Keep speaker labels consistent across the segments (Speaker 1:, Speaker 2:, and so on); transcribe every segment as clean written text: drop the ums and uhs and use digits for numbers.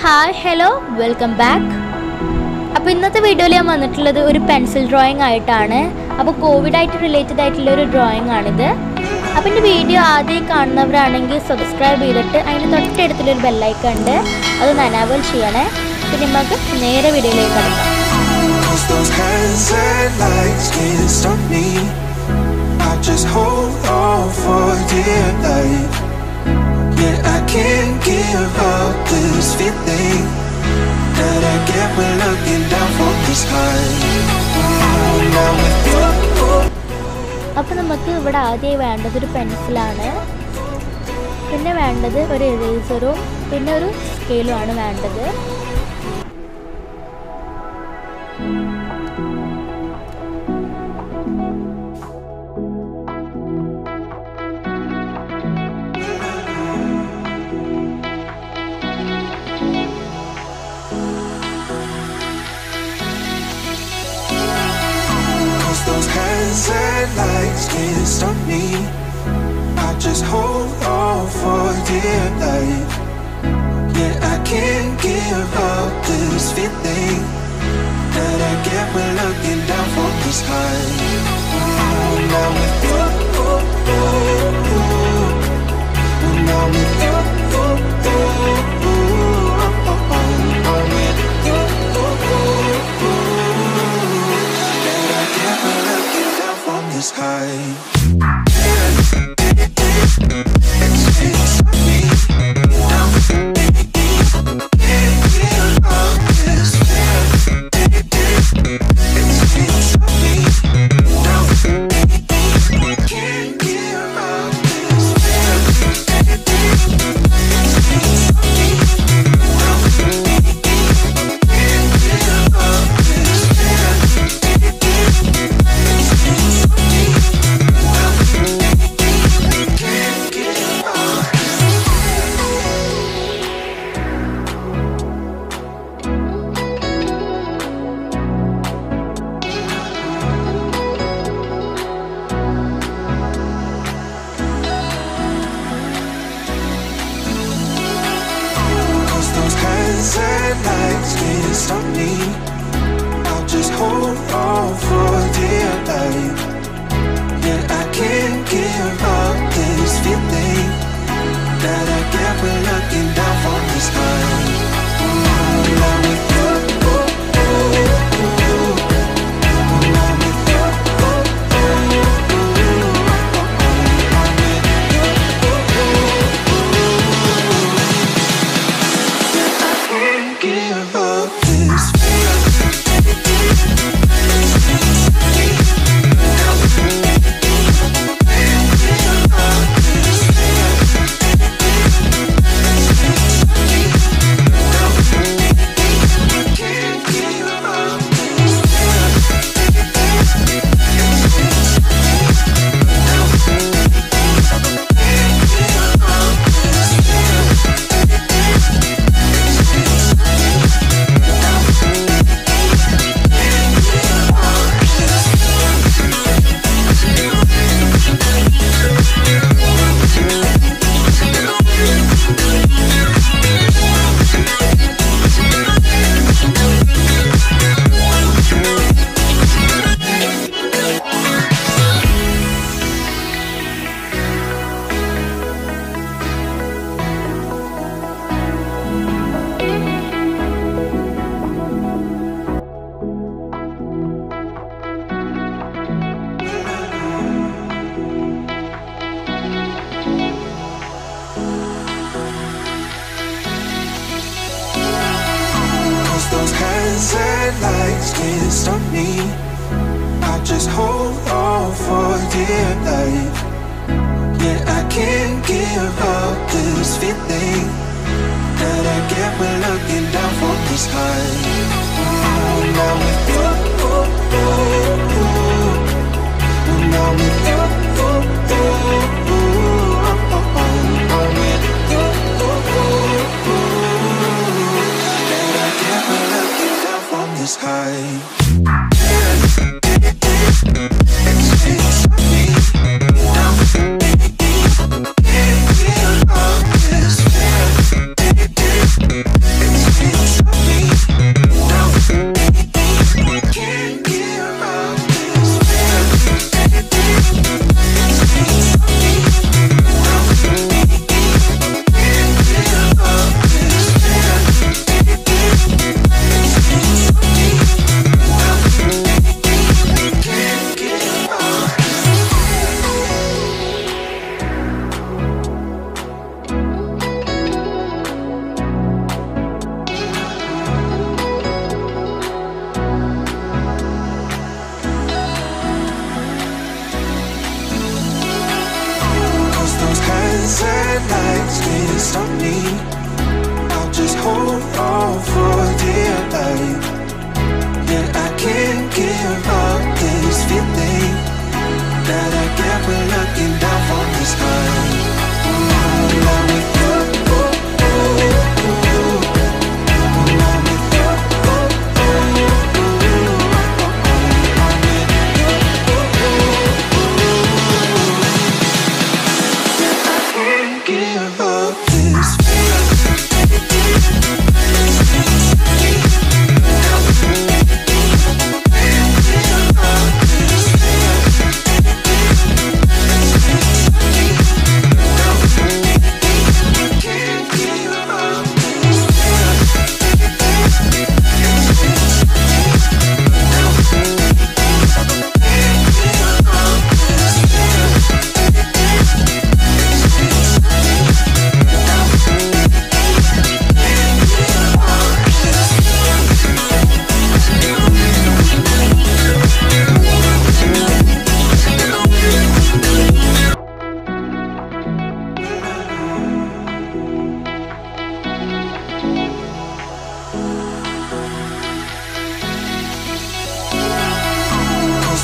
Speaker 1: Hi, hello, welcome back. അപ്പോൾ ഇന്നത്തെ വീഡിയോയിൽ ഞാൻ വന്നിട്ടുള്ളത് ഒരു പെൻസിൽ ഡ്രോയിങ് ആയിട്ടാണ്. അപ്പോൾ കോവിഡ് ആയിട്ട് റിലേറ്റഡ് ആയിട്ടുള്ള ഒരു ഡ്രോയിങ് ആണിത്. അപ്പോൾ എൻ്റെ വീഡിയോ ആദ്യം കാണുന്നവരാണെങ്കിൽ സബ്സ്ക്രൈബ് ചെയ്തിട്ട് അതിന് തൊട്ടടുത്തുള്ളൊരു ബെല്ലൈക്കൺ ഉണ്ട്, അതൊന്ന് എനേബിൾ ചെയ്യണേ. പിന്നെ നമുക്ക് നേരെ വീഡിയോയിലേക്ക് കടക്കാം.
Speaker 2: Yeah, I can't give up this feeling that I get when looking down from the sky. Now with you.
Speaker 1: അപ്പോൾ നമുക്ക് ഇവിടെ ആദ്യമായി വേണ്ടത് ഒരു പെൻസിലാണ്, പിന്നെ വേണ്ടത് ഒരു ഇറേസറും പിന്നെ ഒരു സ്കെയിലും ആണ് വേണ്ടത്.
Speaker 2: Those hands and lights can't stop me. I just hold on for dear life. Yeah, I can't give up this feeling that I get when looking down from the sky. Now with you, now with you, high. And lights can't stop me. I'll just hold on for dear life. Yeah, I can't give up this feeling that I get when looking down from the sky. Now with you, now with you, give up this those hands and lights can't stop me. I just hold on for dear life. Yeah, I can't give up this feeling that I get when looking down from the sky. Now with you, now with you, this high. It's hold on for dear life. Yeah, I can't give up this feeling that I get when looking down from the sky. I'm with you.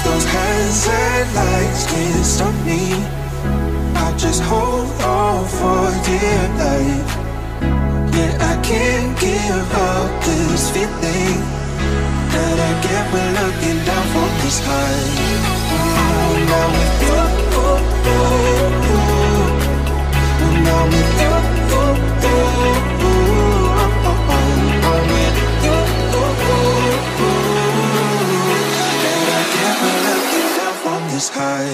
Speaker 2: Those hands and lights can't stop me. I just hold on for dear life. Yeah, I can't give up this feeling that I get when looking down from the sky. Now with you, now with you, I'm with you. The sky.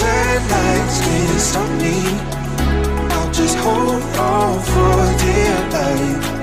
Speaker 2: And lights can't stop me. I'll just hold on for dear life.